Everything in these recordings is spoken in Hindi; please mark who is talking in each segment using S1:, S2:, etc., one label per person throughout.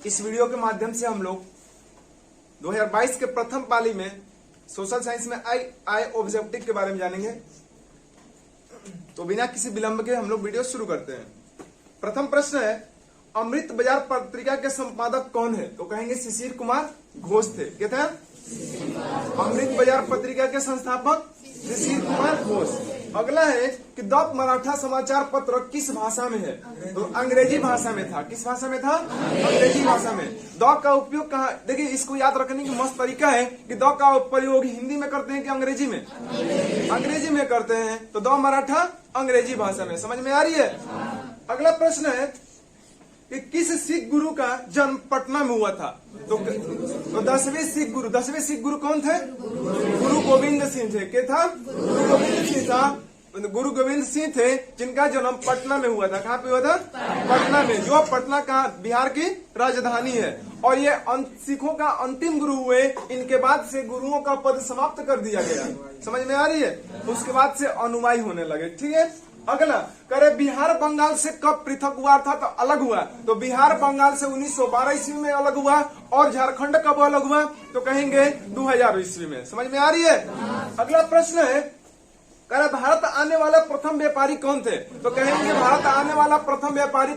S1: इस वीडियो के माध्यम से हम लोग 2022 के प्रथम पाली में सोशल साइंस में आई ऑब्जेक्टिव के बारे में जानेंगे। तो बिना किसी विलंब के हम लोग वीडियो शुरू करते हैं। प्रथम प्रश्न है, अमृत बाजार पत्रिका के संपादक कौन है? तो कहेंगे शिशिर कुमार घोष थे। क्या था? अमृत बाजार पत्रिका के संस्थापक शिशिर कुमार घोष। अगला है कि द मराठा समाचार पत्र किस भाषा में है? तो अंग्रेजी भाषा में था। किस भाषा में था? अंग्रेजी भाषा में। द का उपयोग कहाँ? देखिए, इसको याद रखने की मस्त तरीका है कि द का प्रयोग हिंदी में करते हैं कि अंग्रेजी में? अंग्रेजी में करते हैं। तो द मराठा अंग्रेजी भाषा में। समझ में आ रही है? अगला प्रश्न है कि किस सिख गुरु का जन्म पटना में हुआ था? तो 10वें सिख गुरु कौन थे? गुरु गोविंद सिंह थे। क्या था? गुरु गोविंद सिंह था। गुरु गोविंद सिंह थे जिनका जन्म पटना में हुआ था। कहाँ पे हुआ था? पटना में, जो पटना का बिहार की राजधानी है। और ये सिखों का अंतिम गुरु हुए। इनके बाद से गुरुओं का पद समाप्त कर दिया गया। समझ में आ रही है? उसके बाद से अनुयायी होने लगे। ठीक है। अगला करे, बिहार बंगाल से कब पृथक हुआ था? तो अलग हुआ। तो बिहार बंगाल से 1912 ईस्वी में अलग हुआ। और झारखंड कब अलग हुआ? तो कहेंगे 2000 ईस्वी में। समझ में आ रही है? अगला प्रश्न है, करे भारत आने वाले प्रथम व्यापारी कौन थे? तो कहेंगे भारत आने वाला प्रथम व्यापारी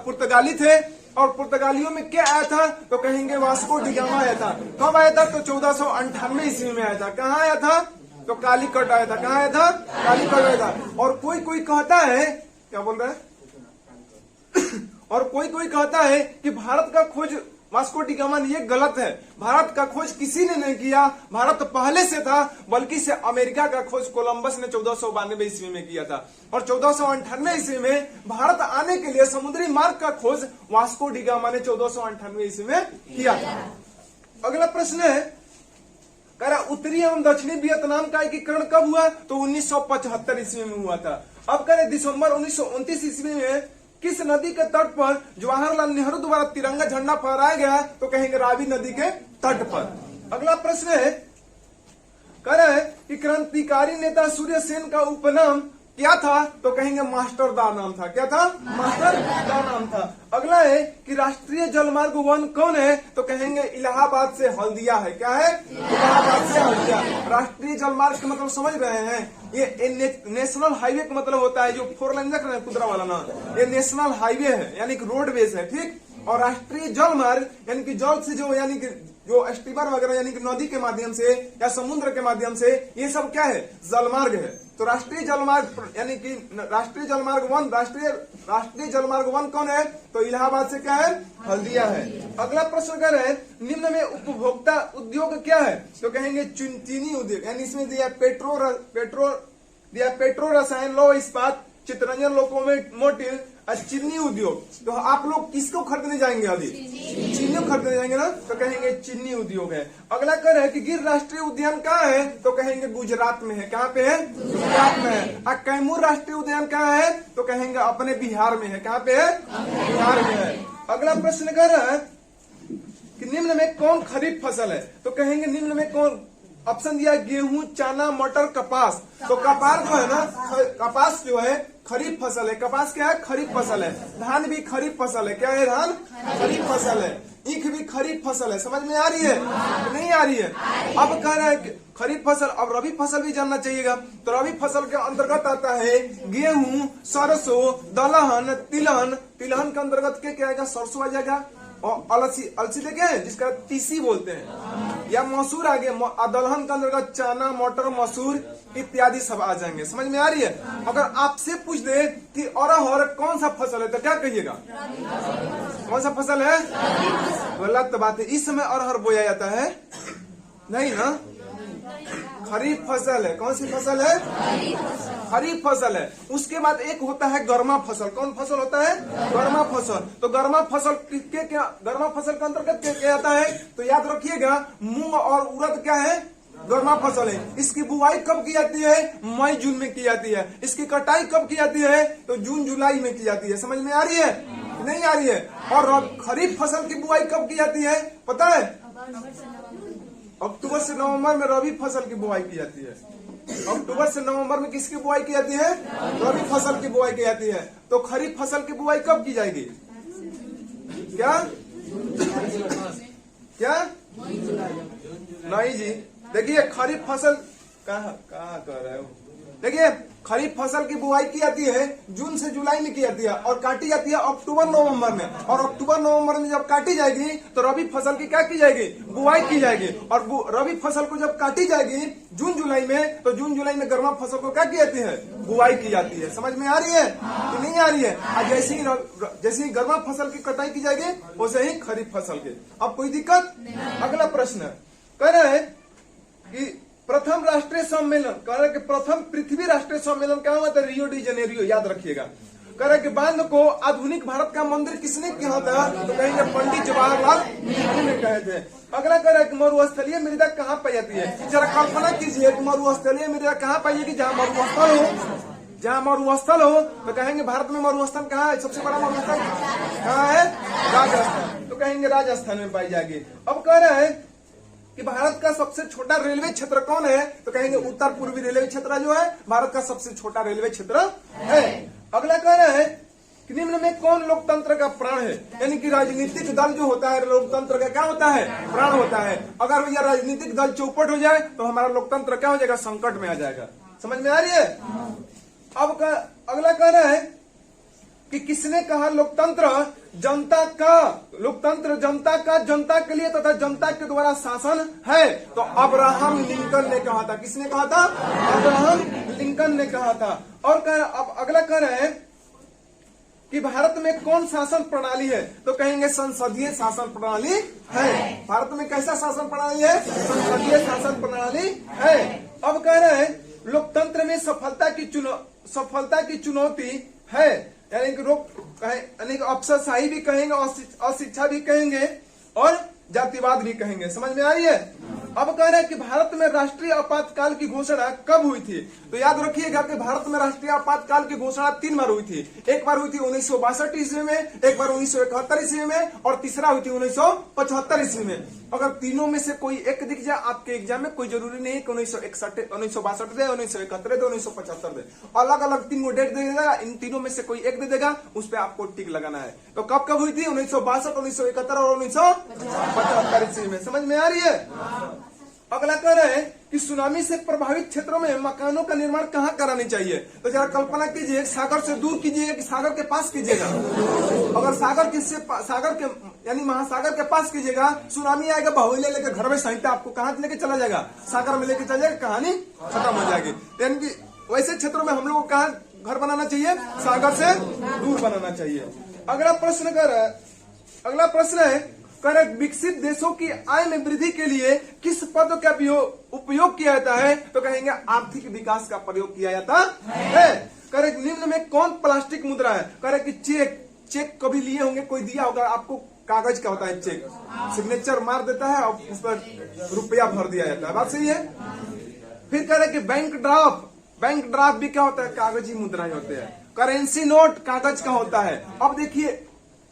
S1: पुर्तगाली थे। और पुर्तगालियों में क्या आया था? तो कहेंगे वास्को डी गामा आया था। कब आया था? तो 1498 ईस्वी में आया था। कहाँ आया था? तो कालीकट आया था। कहाँ आया था? कालीकट आया था। और कोई कहता है, क्या बोल रहा है? और कोई कहता है कि भारत का खोज वास्को डी गामा ने, ये गलत है। भारत का खोज किसी ने नहीं किया। भारत पहले से था, बल्कि से अमेरिका का खोज कोलंबस ने 1492 ईस्वी में किया था। और 1498 ईस्वी में भारत आने के लिए समुद्री मार्ग का खोज वास्को डी गामा ने 1498 ईस्वी में किया था। अगला प्रश्न है, करा उत्तरी एवं दक्षिणी वियतनाम का एकीकरण कब हुआ? तो 1975 ईस्वी में हुआ था। अब करें, दिसंबर 1929 ईस्वी में किस नदी के तट पर जवाहरलाल नेहरू द्वारा तिरंगा झंडा फहराया गया? तो कहेंगे रावी नदी के तट पर। अगला प्रश्न है, करें कि क्रांतिकारी नेता सूर्य सेन का उपनाम क्या था? तो कहेंगे मास्टर दा नाम था। क्या था? मास्टर दा नाम था। अगला है कि राष्ट्रीय जलमार्ग 1 कौन है? तो कहेंगे इलाहाबाद से हल्दिया है। क्या है? इलाहाबाद से हल्दिया। राष्ट्रीय जलमार्ग का मतलब समझ रहे हैं? ये नेशनल हाईवे का मतलब होता है, जो 4 लाइन का कुदरा वाला ना, ये नेशनल हाईवे है, यानी कि रोडवेज है। ठीक। और राष्ट्रीय जलमार्ग यानी कि जल से जो, यानी कि जो स्टीमर वगैरह, यानी कि नदी के माध्यम से या समुद्र के माध्यम से, ये सब क्या है? जलमार्ग है। तो राष्ट्रीय जलमार्ग यानी कि राष्ट्रीय जलमार्ग 1, राष्ट्रीय जलमार्ग 1 कौन है? तो इलाहाबाद से क्या है? हल्दिया है। अगला प्रश्न कर रहे हैं, निम्न में उपभोक्ता उद्योग क्या है? तो कहेंगे चीनी उद्योग, यानी इसमें दिया पेट्रो रसायन, लौह इस्पात, चित्ररंजन लोकोमोटिव, चीनी उद्योग। तो आप लोग किसको खरीदने जाएंगे? अभी चीनी खरीदने जाएंगे ना, तो कहेंगे चीनी उद्योग है। अगला कर है कि गिर राष्ट्रीय उद्यान कहाँ है? तो कहेंगे गुजरात में है। कहाँ पे है? गुजरात में है। और कैमूर राष्ट्रीय उद्यान कहाँ है? तो कहेंगे अपने बिहार में है। कहाँ पे है? बिहार में है। अगला प्रश्न कर रहा है कि निम्न में कौन खरीफ फसल है? तो कहेंगे निम्न में कौन? ऑप्शन दिया गेहूं, चना, मटर, कपास। तो कपास जो है ना, कपास जो है खरीफ फसल है। कपास क्या है? खरीफ फसल है। धान भी खरीफ फसल है। क्या है? धान खरीफ फसल है। ईख भी खरीफ फसल है। समझ में आ रही है? नहीं आ रही है? अब कह रहा है कि खरीफ फसल। अब रबी फसल भी जानना चाहिएगा। तो रबी फसल के अंतर्गत आता है गेहूं, सरसों, दलहन, तिलहन। तिलहन के अंतर्गत क्या आएगा? सरसों आ जाएगा। और अलसी देखे, जिसका तीसी बोलते हैं, या मसूर आ गया। दलहन के अंतर्गत चना, मटर, मसूर इत्यादि सब आ जाएंगे। समझ में आ रही है? अगर आपसे पूछ दे कि अरहर कौन सा फसल है, तो क्या कहिएगा? कौन सा फसल है? गलत बात है। इस समय अरहर बोया जाता है नहीं ना, खरीफ फसल है। कौन सी फसल है? खरीफ फसल है। उसके बाद एक होता है गर्मा फसल। कौन फसल होता है? गर्मा फसल। तो गर्मा फसल गर्मा फसल के अंतर्गत क्या आता है? तो याद रखिएगा, मूंग और उड़द क्या है? गर्मा फसल है। इसकी बुआई कब की जाती है? मई जून में की जाती है। इसकी कटाई कब की जाती है? तो जून जुलाई में की जाती है। समझ में आ रही है? नहीं आ रही है? और खरीफ फसल की बुआई कब की जाती है? पता है? अक्टूबर से नवंबर में रबी फसल की बुआई की जाती है। अक्टूबर से नवंबर में किसकी बुआई की जाती है? रबी फसल की बुआई की जाती है। तो खरीफ फसल की बुआई कब की जाएगी? क्या? क्या नहीं जी, देखिए खरीफ फसल कहाँ कर रहे हो, देखिए खरीफ फसल की बुआई की जाती है जून से जुलाई में की जाती है और काटी जाती है अक्टूबर नवंबर में, और अक्टूबर नवंबर में जब काटी जाएगी तो रबी फसल की क्या की जाएगी, बुआई की जाएगी, और रबी फसल को जब काटी जाएगी जून जुलाई में, तो जून जुलाई में गर्मा फसल को क्या की जाती है, बुआई की जाती है। समझ में आ रही है कि नहीं आ रही है? और जैसे ही गर्मा फसल की कटाई की जाएगी वैसे ही खरीफ फसल की। अब कोई दिक्कत? अगला प्रश्न कह रहे हैं कि प्रथम राष्ट्रीय सम्मेलन, कह रहे कि प्रथम पृथ्वी राष्ट्रीय सम्मेलन क्या हुआ था, रियो डी जेनेरियो, याद रखिएगा। कह रहे कि बांध को आधुनिक भारत का मंदिर किसने कहा था, तो कहेंगे पंडित जवाहरलाल नेहरू ने कहे थे। अगला कह रहे कि मरुस्थलीय मृदा कहाँ पाई जाती है, जरा कल्पना कीजिए कि मरुस्थलीय मृदा कहाँ पाई जाएगी, जहाँ मरुस्थल हो, जहाँ मरुस्थल हो, तो कहेंगे भारत में मरुस्थल कहाँ है, सबसे बड़ा मरुस्थल कहाँ है, राजस्थान, तो कहेंगे राजस्थान में पाई जाएगी। अब कह रहे हैं कि भारत का सबसे छोटा रेलवे क्षेत्र कौन है, तो कहेंगे उत्तर पूर्वी रेलवे क्षेत्र जो है भारत का सबसे छोटा रेलवे क्षेत्र है। अगला कह रहे हैं कि निम्न में कौन लोकतंत्र का प्राण है, यानी कि राजनीतिक दल जो होता है लोकतंत्र का क्या होता है, प्राण होता है। अगर भैया राजनीतिक दल चौपट हो जाए तो हमारा लोकतंत्र क्या हो जाएगा, संकट में आ जाएगा। समझ में आ रही है? अब अगला कह रहा है कि किसने कहा लोकतंत्र जनता का जनता के लिए तथा जनता के द्वारा शासन है, तो अब्राहम लिंकन ने कहा था। किसने कहा था? अब्राहम लिंकन ने कहा था। और अब अगला कह रहे हैं कि भारत में कौन शासन प्रणाली है, तो कहेंगे संसदीय शासन प्रणाली है। भारत में कैसा शासन प्रणाली है, संसदीय शासन प्रणाली है। अब कह रहे हैं लोकतंत्र में सफलता की चुनौती है, यानी कि अफसरशाही भी कहेंगे, अशिक्षा भी कहेंगे और जातिवाद भी कहेंगे। समझ में आ रही है? अब कह रहे हैं कि भारत में राष्ट्रीय आपातकाल की घोषणा कब हुई थी, तो याद रखिएगा कि भारत में राष्ट्रीय आपातकाल की घोषणा 3 बार हुई थी। एक बार हुई थी 1962 ईस्वी में, एक बार 1971 ईस्वी में, और तीसरा हुई थी 1975 ईस्वी में। अगर तीनों में से कोई एक दिख जाए आपके एग्जाम में, कोई जरूरी नहीं कि 1961 1962 दे, 1971 दे, 1975 दे, अलग अलग 3 डेट दे देगा, इन तीनों में से कोई एक दे देगा, उस पर आपको टिक लगाना है। तो कब कब हुई थी, 1962, 1971 और 1975 ईस्वी में। समझ में आ रही है? अगला कह रहे हैं कि सुनामी से प्रभावित क्षेत्रों में मकानों का निर्माण कहाँ करानी चाहिए, तो जरा कल्पना कीजिए, सागर से दूर कीजिएगा कि सागर के पास कीजिएगा। अगर सागर के यानी महासागर के पास कीजिएगा, सुनामी आएगा, बाहुल्य लेकर घर में सहित आपको कहाँ लेके चला जाएगा, सागर में लेके चला जाएगा, कहानी खत्म हो जाएगी। यानी कि वैसे क्षेत्रों में हम लोग को कहाँ घर बनाना चाहिए, सागर से दूर बनाना चाहिए। अगला प्रश्न है विकसित देशों की आय में वृद्धि के लिए किस पद का उपयोग किया जाता है, तो कहेंगे आर्थिक विकास का प्रयोग किया जाता है। करे निम्न में कौन प्लास्टिक मुद्रा है, करे कि चेक कभी लिए होंगे, कोई दिया होगा आपको, कागज का होता है चेक, सिग्नेचर मार देता है और उस पर रुपया भर दिया जाता है, बात सही है। फिर कह रहे कि बैंक ड्राफ्ट भी क्या होता है, कागजी मुद्राएं होते हैं। करेंसी नोट कागज का होता है। अब देखिए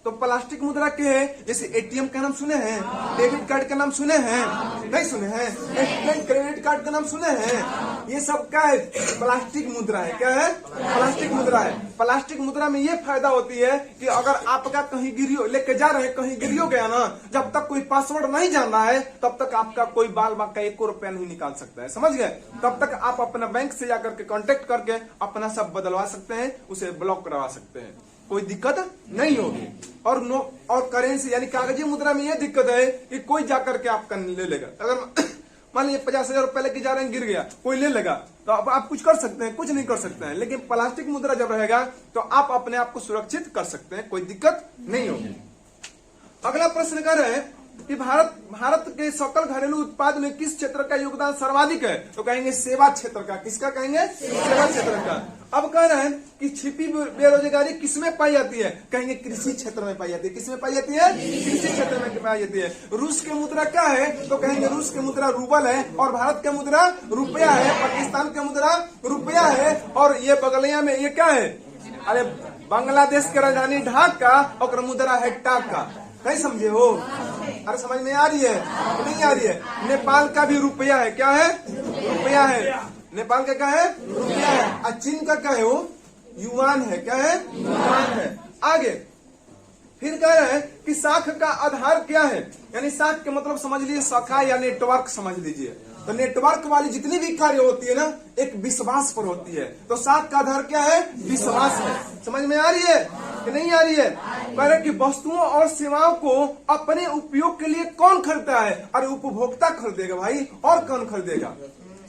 S1: तो प्लास्टिक मुद्रा के है, जैसे एटीएम का नाम सुने हैं, डेबिट कार्ड का नाम सुने हैं, नहीं सुने हैं, क्रेडिट कार्ड का नाम सुने हैं, ये सब क्या है, प्लास्टिक मुद्रा है। क्या है, प्लास्टिक मुद्रा है। प्लास्टिक मुद्रा में ये फायदा होती है कि अगर आपका कहीं गिरियो लेके जा रहे हैं, कहीं गिरियो गया ना, जब तक कोई पासवर्ड नहीं जान रहा है तब तक आपका कोई बाल बाग का 1 रुपया नहीं निकाल सकता है, समझ गए। तब तक आप अपना बैंक से जाकर के कांटेक्ट करके अपना सब बदलवा सकते हैं, उसे ब्लॉक करवा सकते हैं, कोई दिक्कत नहीं होगी। और करेंसी यानी कागजी मुद्रा में ये दिक्कत है कि कोई जाकर के आपका ले लेगा। अगर मान लीजिए 50,000 रुपए लेके जा रहे हैं, गिर गया, कोई ले लेगा, तो अब आप कुछ कर सकते हैं, कुछ नहीं कर सकते हैं। लेकिन प्लास्टिक मुद्रा जब रहेगा तो आप अपने आप को सुरक्षित कर सकते हैं, कोई दिक्कत नहीं होगी। अगला प्रश्न कर रहे हैं कि भारत के सकल घरेलू उत्पाद में किस क्षेत्र का योगदान सर्वाधिक है, तो कहेंगे सेवा क्षेत्र का। किसका कहेंगे, सेवा क्षेत्र का। अब कह रहे हैं कि छिपी बेरोजगारी किसमें पाई जाती है, कहेंगे कृषि क्षेत्र में पाई जाती है। किसमें पाई जाती है, कृषि क्षेत्र में पाई जाती है। रूस की मुद्रा क्या है, तो कहेंगे रूस की मुद्रा रूबल है, और भारत की मुद्रा रुपया है, पाकिस्तान की मुद्रा रुपया है, और ये बगलिया में ये क्या है, अरे बांग्लादेश की राजधानी ढाका और मुद्रा है टाका। नहीं समझे हो, अरे समझ में आ रही है, नहीं आ रही है। नेपाल का भी रुपया है, क्या है, रुपया है। नेपाल का क्या है, रुपया है। और चीन का क्या है, वो युआन है, क्या है, युआन है। आगे फिर कह रहे हैं कि शाख का आधार क्या है, यानी शाख के मतलब समझ लीजिए शाखा या नेटवर्क समझ लीजिए। तो नेटवर्क वाली जितनी भी कार्य होती है ना, एक विश्वास पर होती है। तो शाख का आधार क्या है? विश्वास है। समझ में आ रही है कि नहीं आ रही है? कह रहे कि वस्तुओं और सेवाओं को अपने उपयोग के लिए कौन खरीदता है? अरे उपभोक्ता खरीदेगा भाई, और कौन खरीदेगा?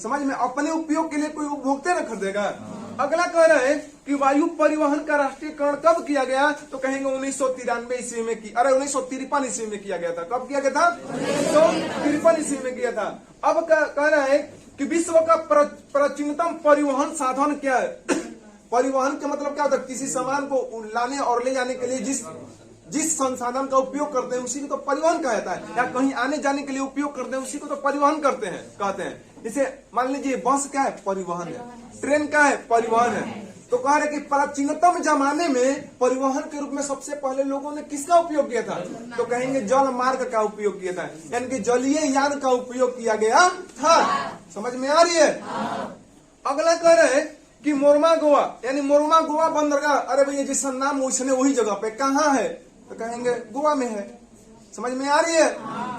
S1: समझ में, अपने उपयोग के लिए कोई उपभोक्ता न खरीदेगा। अगला कह रहे हैं कि वायु परिवहन का राष्ट्रीयकरण कब किया गया? तो कहेंगे 1993 ईस्वी में की, अरे 1953 ईस्वी में किया गया था। कब किया गया था? 1953 ईस्वी में किया था। अब कह रहे हैं कि विश्व का प्राचीनतम परिवहन साधन क्या है? परिवहन का मतलब क्या होता है? किसी सामान को लाने और ले जाने के लिए जिस संसाधन का उपयोग करते हैं उसी को तो परिवहन कहा जाता है। या कहीं आने जाने के लिए उपयोग करते हैं उसी को तो परिवहन कहते हैं। जैसे मान लीजिए बस क्या है? परिवहन है। ट्रेन क्या है? परिवहन है। तो कह रहे कि प्राचीनतम जमाने में परिवहन के रूप में सबसे पहले लोगों ने किसका उपयोग किया था? तो कहेंगे जल मार्ग का उपयोग किया था, यानी कि जलीय यान का उपयोग किया गया था। समझ में आ रही है? अगला कह रहे हैं कि मोरमा गोवा, यानी मोरमा गोवा बंदरगाह, अरे भैया जिसका नाम उसने वही जगह पे कहाँ है? तो कहेंगे गोवा में है। समझ में आ रही है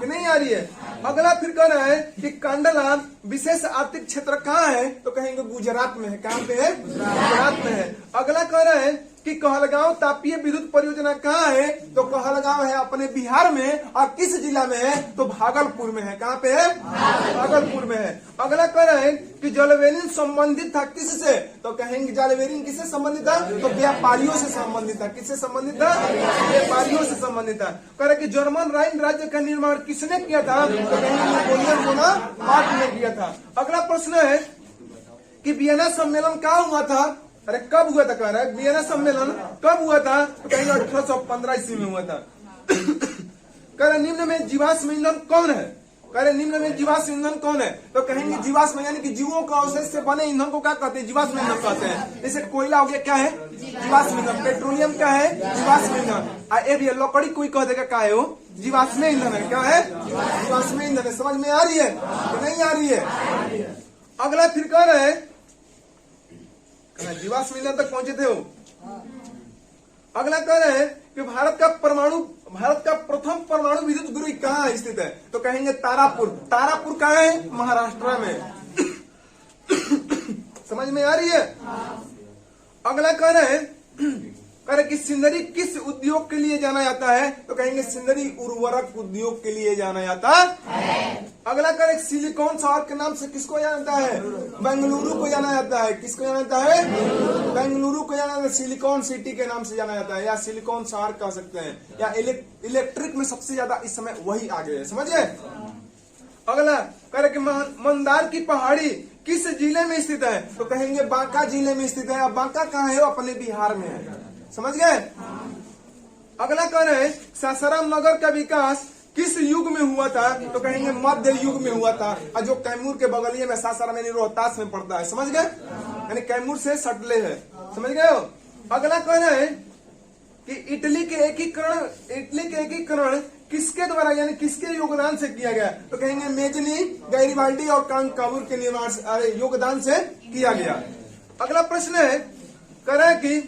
S1: कि नहीं आ रही है? अगला फिर कह रहा है कि कांडला विशेष आर्थिक क्षेत्र कहाँ है? तो कहेंगे गुजरात में है। कहाँ पे है? गुजरात में है। अगला कह रहा है कि कहलगांव तापीय विद्युत परियोजना कहाँ है? तो कहलगांव है अपने बिहार में। और किस जिला में है? तो भागलपुर में है। कहाँ पे है? भागलपुर में है। अगला कह रहे हैं कि जलवेरिन संबंधित था किससे? तो कहेंगे जलवेरिन किससे संबंधित था? तो व्यापारियों से संबंधित था। किससे संबंधित था? व्यापारियों से संबंधित था। कह रहे कि जर्मन राइन राज्य का निर्माण किसने किया था? तो कहेंगे नेपोलियन बोनापार्ट ने किया था। अगला प्रश्न है कि वियना सम्मेलन कहाँ हुआ था? अरे कब हुआ था? कह रहा है वियना सम्मेलन कब हुआ था? तो कहेंगे 1815 ईस्वी में हुआ था। कह रहे निम्न में जीवाश्म ईंधन कौन है? कह रहे निम्न में जीवाश्म ईंधन कौन है? तो कहेंगे जीवाश्म यानी कि जीवों का अवशेष से बने ईंधन को क्या कहते हैं? जीवाश्म ईंधन कहते हैं। जैसे कोयला हो गया, क्या है? जीवाश्म ईंधन। पेट्रोलियम क्या है? जीवाश्म ईंधन। ये भी लकड़ी कोई कह देगा क्या है वो? जीवाश्म ईंधन है। क्या है? जीवाश्म ईंधन है। समझ में आ रही है कि नहीं आ रही है? अगला फिर कह रहे हैं जीवाश्म ईंधन तक पहुंचे थे वो। अगला कह रहे हैं कि भारत का प्रथम परमाणु विद्युत गृह कहाँ स्थित है? तो कहेंगे तारापुर। तारापुर कहाँ है? महाराष्ट्र में। समझ में आ रही है? अगला कह रहे हैं कि सिंदरी किस उद्योग के लिए जाना जाता है? तो कहेंगे सिंदरी उर्वरक उद्योग के लिए जाना जाता है। अगला कह रहे सिलिकॉन शहर के नाम से किसको जाना जाता है? बेंगलुरु को जाना जाता है। किसको जाना जाता है? बेंगलुरु को जाना जाता है। सिलिकॉन सिटी के नाम से जाना जाता है, या सिलिकॉन शहर कह सकते हैं। या इलेक्ट्रिक में सबसे ज्यादा इस समय वही आगे है। समझिए। अगला कह रहे कि मंदार की पहाड़ी किस जिले में स्थित है? तो कहेंगे बांका जिले में स्थित है। अब बांका कहाँ है? अपने बिहार में है। समझ गए? अगला कह रहे हैं सासाराम नगर का विकास किस युग में हुआ था? तो कहेंगे मध्य युग में हुआ था। और जो कैमूर के बगलिए में सासाराम यानी रोहतास में पड़ता है। समझ गए? यानी कैमूर से सटले है। समझ गए हो? अगला कह रहे हैं कि इटली के एकीकरण किसके द्वारा यानी किसके योगदान से किया गया? तो कहेंगे मेजनी, गैरिबाल्डी और कांकाबूर के निर्माण योगदान से किया गया। अगला प्रश्न है कह रहा है कि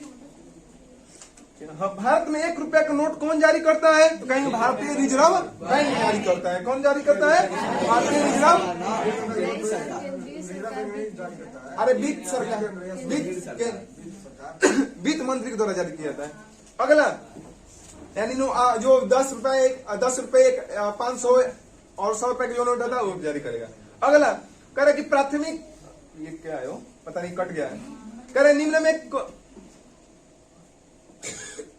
S1: भारत में 1 रुपया का नोट कौन जारी करता है? तो कहेंगे भारतीय रिजर्व बैंक जारी करता है। कौन जारी करता है? भारतीय रिजर्व। अरे वित्त सरकार, वित्त मंत्री के द्वारा जारी किया जाता है। अगला यानी जो 10 रुपए 500 और 100 रुपए का जो नोट था वो जारी करेगा। अगला कह रहे कि प्राथमिक, ये क्या है वो पता नहीं, कट गया है। कह रहे निम्न में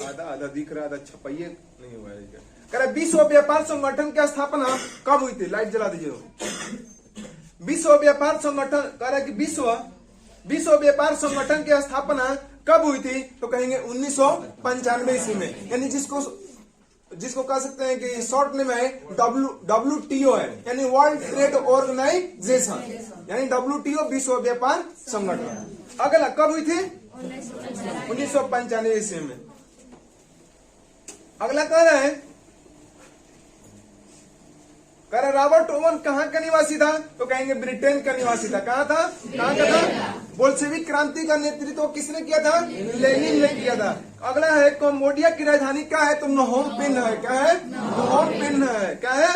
S1: आधा दिख रहा, आधा छपाइए नहीं हुआ है। कह रहे विश्व व्यापार संगठन की स्थापना कब हुई थी? लाइट जला दीजिए। विश्व व्यापार संगठन कह रहा है कि विश्व व्यापार संगठन की स्थापना कब हुई थी? तो कहेंगे 1995 ईस्वी में। यानी जिसको कह सकते हैं कि शॉर्ट नेम है WTO है, यानी वर्ल्ड ट्रेड ऑर्गेनाइजेशन, यानी WTO विश्व व्यापार संगठन। अगला कब हुई थी? 1995 ईस्वी में। अगला कह रहे हैं रॉबर्ट ओवन कहाँ का निवासी था? तो कहेंगे ब्रिटेन का निवासी था। कहाँ था? कहाँ का था? बोल्शेविक क्रांति का नेतृत्व किसने किया था? लेनिन ने किया था। अगला है कंबोडिया की राजधानी क्या है? तो नहोम पेन है। क्या है? नहोम पेन है। क्या है?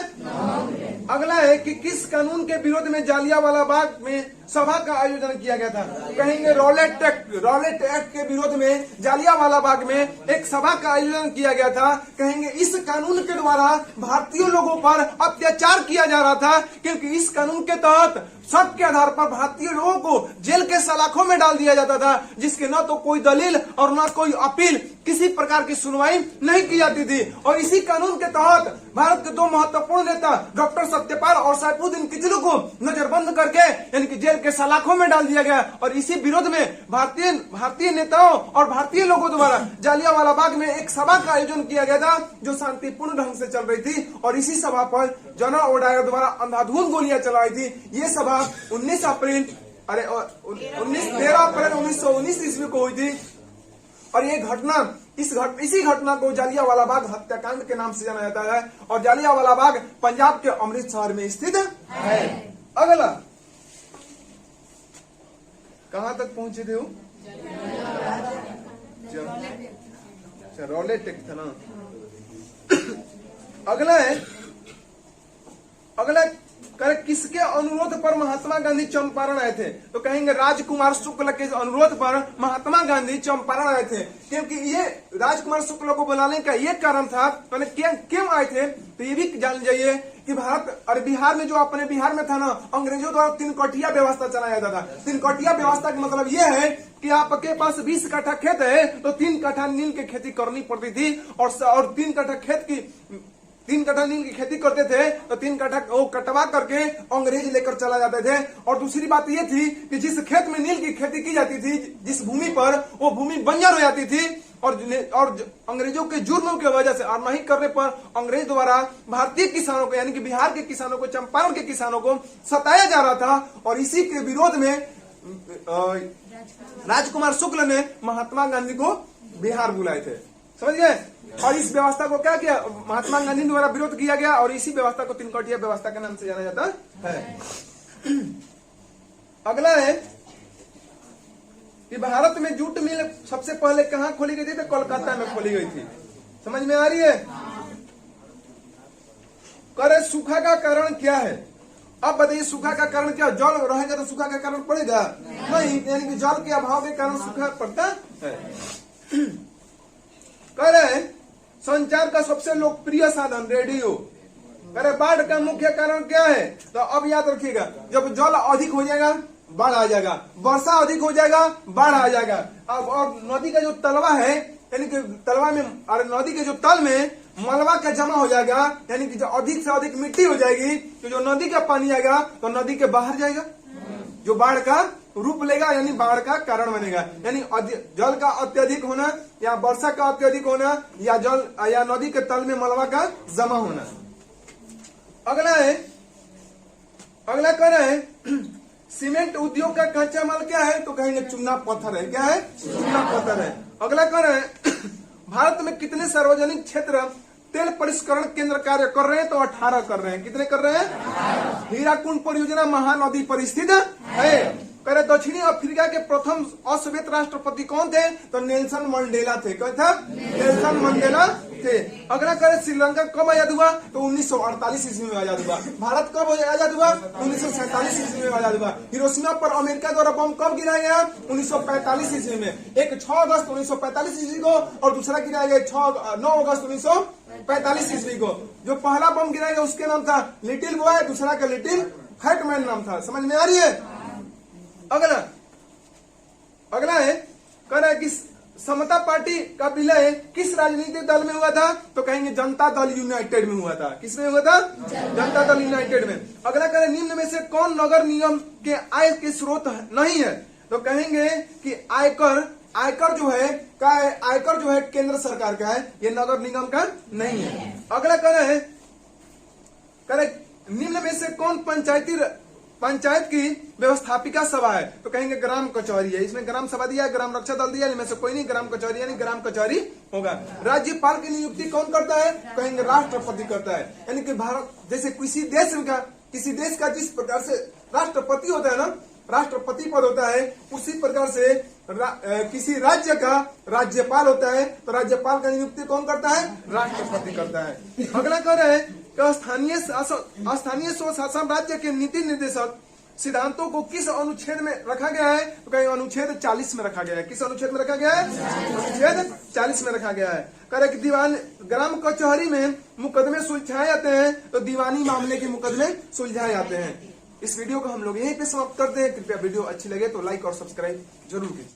S1: अगला है कि किस कानून के विरोध में जालियांवाला बाग में सभा का आयोजन किया गया था? कहेंगे रॉलेट एक्ट। रॉलेट एक्ट के विरोध में जालियांवाला बाग में एक सभा का आयोजन किया गया था। कहेंगे इस कानून के द्वारा भारतीय लोगों पर अत्याचार किया जा रहा था, क्योंकि इस कानून के तहत शक के आधार पर भारतीय लोगों को जेल के सलाखों में डाल दिया जाता था, जिसके न तो कोई दलील और न कोई अपील, किसी प्रकार की सुनवाई नहीं की जाती थी। और इसी कानून के तहत भारत के दो महत्वपूर्ण नेता डॉक्टर सत्यपाल और सैफुद्दीन किचलू को नजरबंद करके यानी कि जेल के सलाखों में डाल दिया गया। और इसी विरोध में भारतीय नेताओं और भारतीय लोगों द्वारा जालियांवाला बाग में एक सभा का आयोजन किया गया था, जो शांतिपूर्ण ढंग से चल रही थी। और इसी सभा पर जनरल ओडायर द्वारा अंधाधुंध गोलियां चलाई थी। ये सभा 13 अप्रैल 1919 ईस्वी को हुई थी। और ये घटना इसी घटना को जालियांवाला बाग हत्याकांड के नाम से जाना जाता है। और जालियांवाला बाग पंजाब के अमृतसर शहर में स्थित है। अगला कहां तक पहुंचे थे वो? रॉलेट एक्ट था ना। अगला किसके अनुरोध पर महात्मा गांधी चंपारण आए थे? तो कहेंगे राजकुमार शुक्ल के अनुरोध पर महात्मा गांधी चंपारण आए थे। क्योंकि ये राजकुमार शुक्ल को बुलाने का ये कारण था, क्यों आए थे? तो ये भी जान जाइए कि भारत और बिहार में जो अपने बिहार में था ना, अंग्रेजों द्वारा 3 कटिया व्यवस्था चलाया जाता था। 3 कटिया व्यवस्था का मतलब ये है कि आपके पास 20 कट्ठा खेत है तो 3 कट्ठा नील की खेती करनी पड़ती थी। और 3 कट्ठा नील की खेती करते थे तो 3 कट्ठा वो कटवा करके अंग्रेज लेकर चला जाते थे। और दूसरी बात ये थी कि जिस खेत में नील की खेती की जाती थी, जिस भूमि पर, वो भूमि बंजर हो जाती थी। और अंग्रेजों के जुर्मों की वजह से और नहीं करने पर अंग्रेज द्वारा भारतीय किसानों को यानी कि बिहार के किसानों को, चंपारण के किसानों को सताया जा रहा था। और इसी के विरोध में राजकुमार शुक्ल ने महात्मा गांधी को बिहार बुलाए थे। समझ गए? और इस व्यवस्था को क्या किया? महात्मा गांधी द्वारा विरोध किया गया। और इसी व्यवस्था को 3 कटिया व्यवस्था के नाम से जाना जाता है। अगला है कि भारत में जूट मिल सबसे पहले कहां खोली गई थी? तो कोलकाता में खोली गई थी। समझ में आ रही है? करे सूखा का कारण क्या है? अब बताइए सूखा का कारण क्या? जल रहेगा तो सूखा का कारण पड़ेगा नहीं, यानी कि जल के अभाव के कारण सूखा पड़ता है। कह रहे संचार का सबसे लोकप्रिय साधन रेडियो। कह रहे बाढ़ का मुख्य कारण क्या है? तो अब याद रखिएगा, जब जल अधिक हो जाएगा बाढ़ आ जाएगा, वर्षा अधिक हो जाएगा बाढ़ आ जाएगा। अब और नदी का जो तलवा है यानी कि तलवा में और नदी के जो तल में मलबा का जमा हो जाएगा, यानी कि जो अधिक से अधिक मिट्टी हो जाएगी तो जो नदी का पानी आएगा तो नदी के बाहर जाएगा, जो बाढ़ का रूप लेगा, यानी बाढ़ का कारण बनेगा। यानी जल का अत्यधिक होना या वर्षा का अत्यधिक होना या जल या नदी के तल में मलबा का जमा होना। अगला कह रहे हैं सीमेंट उद्योग का कच्चा माल क्या है? तो कहेंगे चूना पत्थर है। क्या है? चूना पत्थर है। अगला कह रहे हैं भारत में कितने सार्वजनिक क्षेत्र तेल परिष्करण केंद्र कार्य कर रहे हैं? तो 18 कर रहे हैं। कितने कर रहे हैं? हीराकुंड परियोजना महानदी पर स्थित है। करे दक्षिणी अफ्रीका के प्रथम असोवियत राष्ट्रपति कौन थे? तो नेल्सन मंडेला थे। कौन था? नेल्सन मंडेला थे। अगला करे श्रीलंका कब आजाद हुआ? तो 1948 ईस्वी में आजाद हुआ। भारत कब आजाद हुआ? 1947 ईस्वी में आजाद हुआ। हिरोशिमा पर अमेरिका द्वारा बम कब गिराया गया? 1945 ईस्वी में। एक 6 अगस्त 1945 ईस्वी को और दूसरा गिराया गया 9 अगस्त 1945 ईस्वी को। जो पहला बम गिराया गया उसके नाम था लिटिल बॉय, दूसरा का लिटिल फैट मैन नाम था। समझ में आ रही है? अगला है कह रहा है कि समता पार्टी का विलय किस राजनीतिक दल में हुआ था? तो कहेंगे जनता दल यूनाइटेड में हुआ था। किसमें हुआ था? जनता दल यूनाइटेड में। अगला कह रहे निम्न में से कौन नगर निगम के आय के स्रोत नहीं है? तो कहेंगे कि आयकर जो है केंद्र सरकार का है, ये नगर निगम का नहीं है। अगला कह रहे निम्न में से कौन पंचायत की व्यवस्थापिका सभा है? तो कहेंगे ग्राम कचौरी है। इसमें ग्राम सभा दिया है, ग्राम रक्षा दल दिया है, इनमें से कोई नहीं, ग्राम कचौरी यानी ग्राम कचौरी होगा। राज्यपाल की नियुक्ति कौन करता है? कहेंगे राष्ट्रपति करता है। यानी कि भारत जैसे किसी देश का जिस प्रकार से राष्ट्रपति होता है ना, राष्ट्रपति पद होता है, उसी प्रकार से किसी राज्य का राज्यपाल होता है, तो राज्यपाल का नियुक्ति कौन करता है? राष्ट्रपति करता है। अगला कह रहे हैं कि स्थानीय स्वशासन राज्य के नीति निर्देशक सिद्धांतों को किस अनुच्छेद में रखा गया है? तो कहीं अनुच्छेद 40 में रखा गया है। किस अनुच्छेद में रखा गया है? अनुच्छेद 40 में रखा गया है। करे कि दीवान ग्राम कचहरी में मुकदमे सुलझाए जाते हैं, तो दीवानी मामले के मुकदमे सुलझाए जाते हैं। इस वीडियो को हम लोग यहीं पे समाप्त करते हैं। कृपया वीडियो अच्छी लगे तो लाइक और सब्सक्राइब जरूर कीजिए।